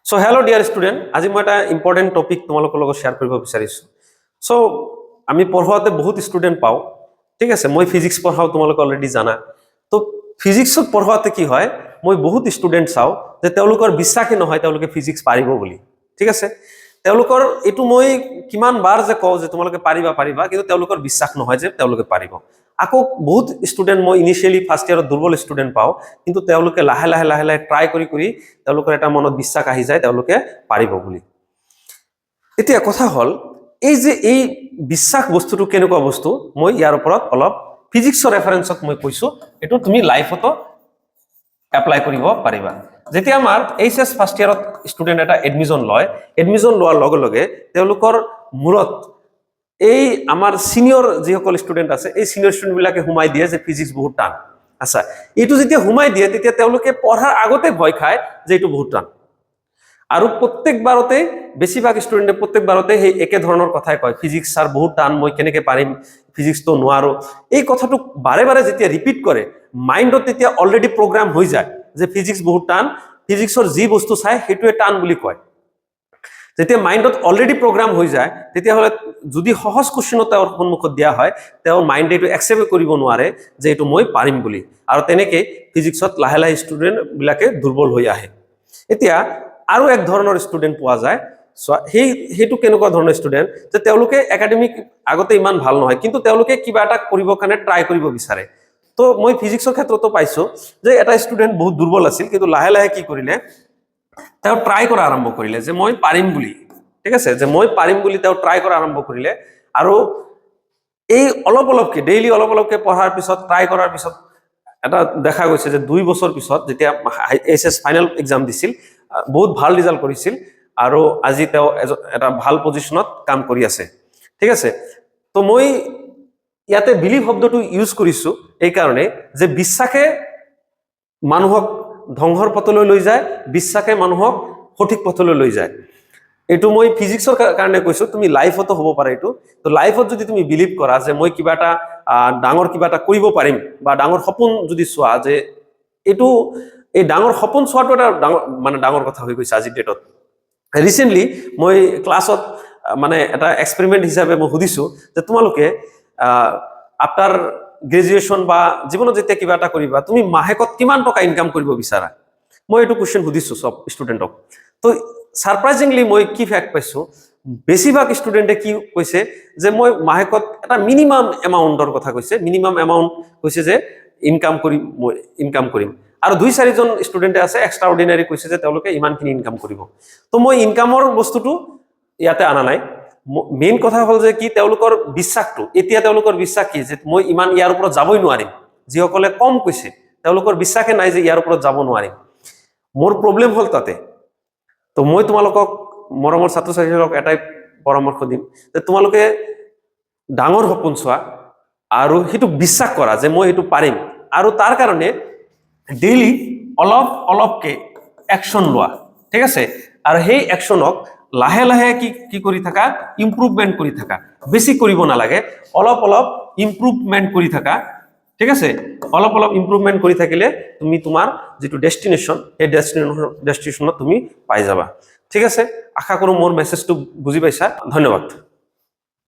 So hello' dear student, আজি মই এটা ইম্পৰ্টেণ্ট টপিক তোমালোকৰ লগত শ্বেয়াৰ কৰিব বিচাৰিছোঁ। চ' আমি পঢ়োৱাতে বহুত ষ্টুডেণ্ট পাওঁ, ঠিক আছে। মই ফিজিক্স পঢ়াওঁ, তোমালোকে অলৰেডি জানা। তো ফিজিক্সত পঢ়োৱাতে কি হয়, মই বহুত ষ্টুডেণ্ট চাওঁ যে তেওঁলোকৰ বিশ্বাসেই নহয় তেওঁলোকে ফিজিক্স পাৰিব বুলি, ঠিক আছে। তেওঁলোকৰ এইটো মই কিমান বাৰ যে কওঁ যে তোমালোকে পাৰিবা পাৰিবা, কিন্তু তেওঁলোকৰ বিশ্বাস নহয় যে তেওঁলোকে পাৰিব। আকৌ বহুত ষ্টুডেণ্ট মই ইনিচিয়েলি ফাৰ্ষ্ট ইয়াৰত দুৰ্বল ষ্টুডেণ্ট পাওঁ, কিন্তু তেওঁলোকে লাহে লাহে লাহে লাহে ট্ৰাই কৰি কৰি তেওঁলোকৰ এটা মনত বিশ্বাস আহি যায় তেওঁলোকে পাৰিব বুলি। এতিয়া কথা হ'ল এই যে এই বিশ্বাস বস্তুটো কেনেকুৱা বস্তু, মই ইয়াৰ ওপৰত অলপ ফিজিক্সৰ ৰেফাৰেন্সত মই কৈছোঁ, এইটো তুমি লাইফতো এপ্লাই কৰিব পাৰিবা। যেতিয়া আমাৰ এইচএছ ফাৰ্ষ্ট ইয়াৰত ষ্টুডেণ্ট এটা এডমিশ্যন লয়, এডমিশ্যন লোৱাৰ লগে লগে তেওঁলোকৰ মূৰত এই আমাৰ সিনিয়ৰ যিসকল ষ্টুডেণ্ট আছে, এই সিনিয়ৰ ষ্টুডেণ্টবিলাকে সোমাই দিয়ে যে ফিজিক্স বহুত টান। আচ্ছা, এইটো যেতিয়া সোমাই দিয়ে তেতিয়া তেওঁলোকে পঢ়াৰ আগতে ভয় খায় যে এইটো বহুত টান। আৰু প্ৰত্যেকবাৰতে বেছিভাগ ষ্টুডেণ্টে প্ৰত্যেকবাৰতে সেই একে ধৰণৰ কথাই কয়, ফিজিক্স ছাৰ বহুত টান, মই কেনেকৈ পাৰিম, ফিজিক্সটো নোৱাৰো। এই কথাটো বাৰে বাৰে যেতিয়া ৰিপিট কৰে, মাইণ্ডত তেতিয়া অলৰেডি প্ৰগ্ৰাম হৈ যায় যে ফিজিক্স বহুত টান, ফিজিক্সৰ যি বস্তু চাই সেইটোৱে টান বুলি কয়। যেতিয়া মাইণ্ডত অলৰেডি প্ৰগ্ৰাম হৈ যায়, তেতিয়াহ'লে যদি সহজ কুৱেশ্যন তেওঁৰ সন্মুখত দিয়া হয়, তেওঁৰ মাইণ্ডে এইটো একচেপ্ট কৰিব নোৱাৰে যে এইটো মই পাৰিম বুলি। আৰু তেনেকৈ ফিজিক্সত লাহে লাহে ষ্টুডেণ্টবিলাকে দুৰ্বল হৈ আহে। এতিয়া আৰু এক ধৰণৰ ষ্টুডেণ্ট পোৱা যায়, সেইটো কেনেকুৱা ধৰণৰ ষ্টুডেণ্ট যে তেওঁলোকে একাডেমিক আগতে ইমান ভাল নহয়, কিন্তু তেওঁলোকে কিবা এটা কৰিবৰ কাৰণে ট্ৰাই কৰিব বিচাৰে। তো মই ফিজিক্সৰ ক্ষেত্ৰতো পাইছোঁ যে এটা ষ্টুডেণ্ট বহুত দুৰ্বল আছিল, কিন্তু লাহে লাহে কি কৰিলে, তেওঁ ট্ৰাই কৰা আৰম্ভ কৰিলে যে মই পাৰিম বুলি, ঠিক আছে, যে মই পাৰিম বুলি তেওঁ ট্ৰাই কৰা আৰম্ভ কৰিলে। আৰু এই অলপ অলপকে ডেইলি অলপ অলপকে পঢ়াৰ পিছত, ট্ৰাই কৰাৰ পিছত এটা দেখা গৈছে যে 2 বছৰ পিছত যেতিয়া এইচএছ ফাইনেল এক্সাম দিছিল, বহুত ভাল ৰিজাল্ট কৰিছিল আৰু আজি তেওঁ এটা ভাল পজিশ্যনত কাম কৰি আছে, ঠিক আছে। তো মই ইয়াতে বিলিভ শব্দটো ইউজ কৰিছোঁ এইকাৰণে যে বিশ্বাসে মানুহক ধ্বংসৰ পথলৈ লৈ যায়, বিশ্বাসে মানুহক সঠিক পথলৈ লৈ যায়। এইটো মই ফিজিক্সৰ কাৰণে কৈছোঁ, তুমি লাইফতো হ'ব পাৰে এইটো। তো লাইফত যদি তুমি বিলিভ কৰা যে মই কিবা এটা ডাঙৰ কিবা এটা কৰিব পাৰিম, বা ডাঙৰ সপোন যদি চোৱা, যে এইটো এই ডাঙৰ সপোন চোৱাটো এটা ডাঙৰ কথা হৈ গৈছে আজিৰ ডেটত। ৰিচেণ্টলি মই ক্লাছত মানে এটা এক্সপেৰিমেণ্ট হিচাপে মই সুধিছোঁ যে তোমালোকে আফটাৰ গ্ৰেজুৱেশ্যন বা জীৱনত যেতিয়া কিবা এটা কৰিবা, তুমি মাহেকত কিমান টকা ইনকাম কৰিব বিচাৰা? মই এইটো কুৱেশ্যন সুধিছোঁ চব ষ্টুডেণ্টক। তো ছাৰপ্ৰাইজিংলি মই কি ফেক্ট পাইছোঁ, বেছিভাগ ষ্টুডেণ্টে কি কৈছে যে মই মাহেকত এটা মিনিমাম এমাউণ্টৰ কথা কৈছে, মিনিমাম এমাউণ্ট কৈছে যে ইনকাম কৰিম। আৰু 2-4জন ষ্টুডেণ্টে আছে এক্সট্ৰা অৰ্ডিনাৰী কৈছে যে তেওঁলোকে ইমানখিনি ইনকাম কৰিব। তো মই ইনকামৰ বস্তুটো ইয়াতে অনা নাই। মেইন কথা হ'ল যে কি তেওঁলোকৰ বিশ্বাসটো, এতিয়া তেওঁলোকৰ বিশ্বাস কি যে মই ইমান ইয়াৰ ওপৰত যাবই নোৱাৰিম। যিসকলে কম কৈছে তেওঁলোকৰ বিশ্বাসে নাই যে ইয়াৰ ওপৰত যাব নোৱাৰিম। মোৰ প্ৰব্লেম হ'ল তাতে। তো মই তোমালোকক, মৰমৰ ছাত্ৰ ছাত্ৰীসকলক এটাই পৰামৰ্শ দিম যে তোমালোকে ডাঙৰ সপোন চোৱা আৰু সেইটো বিশ্বাস কৰা যে মই এইটো পাৰিম, আৰু তাৰ কাৰণে ডেইলি অলপ অলপকে একশ্যন লোৱা, ঠিক আছে। আৰু সেই একশ্যনক লাহে লাহে কি কৰি থাকা, ইম্প্ৰুভমেণ্ট কৰি থাকা। বেছি কৰিব নালাগে, অলপ অলপ ইম্প্ৰুভমেণ্ট কৰি থাকা, ঠিক আছে। অলপ অলপ ইম্প্ৰুভমেণ্ট কৰি থাকিলে তুমি তোমাৰ যিটো ডেষ্টিনেশ্যন, সেই ডেষ্টিনেশ্যনত তুমি পাই যাবা, ঠিক আছে। আশা কৰোঁ মোৰ মেছেজটো বুজি পাইছা। ধন্যবাদ।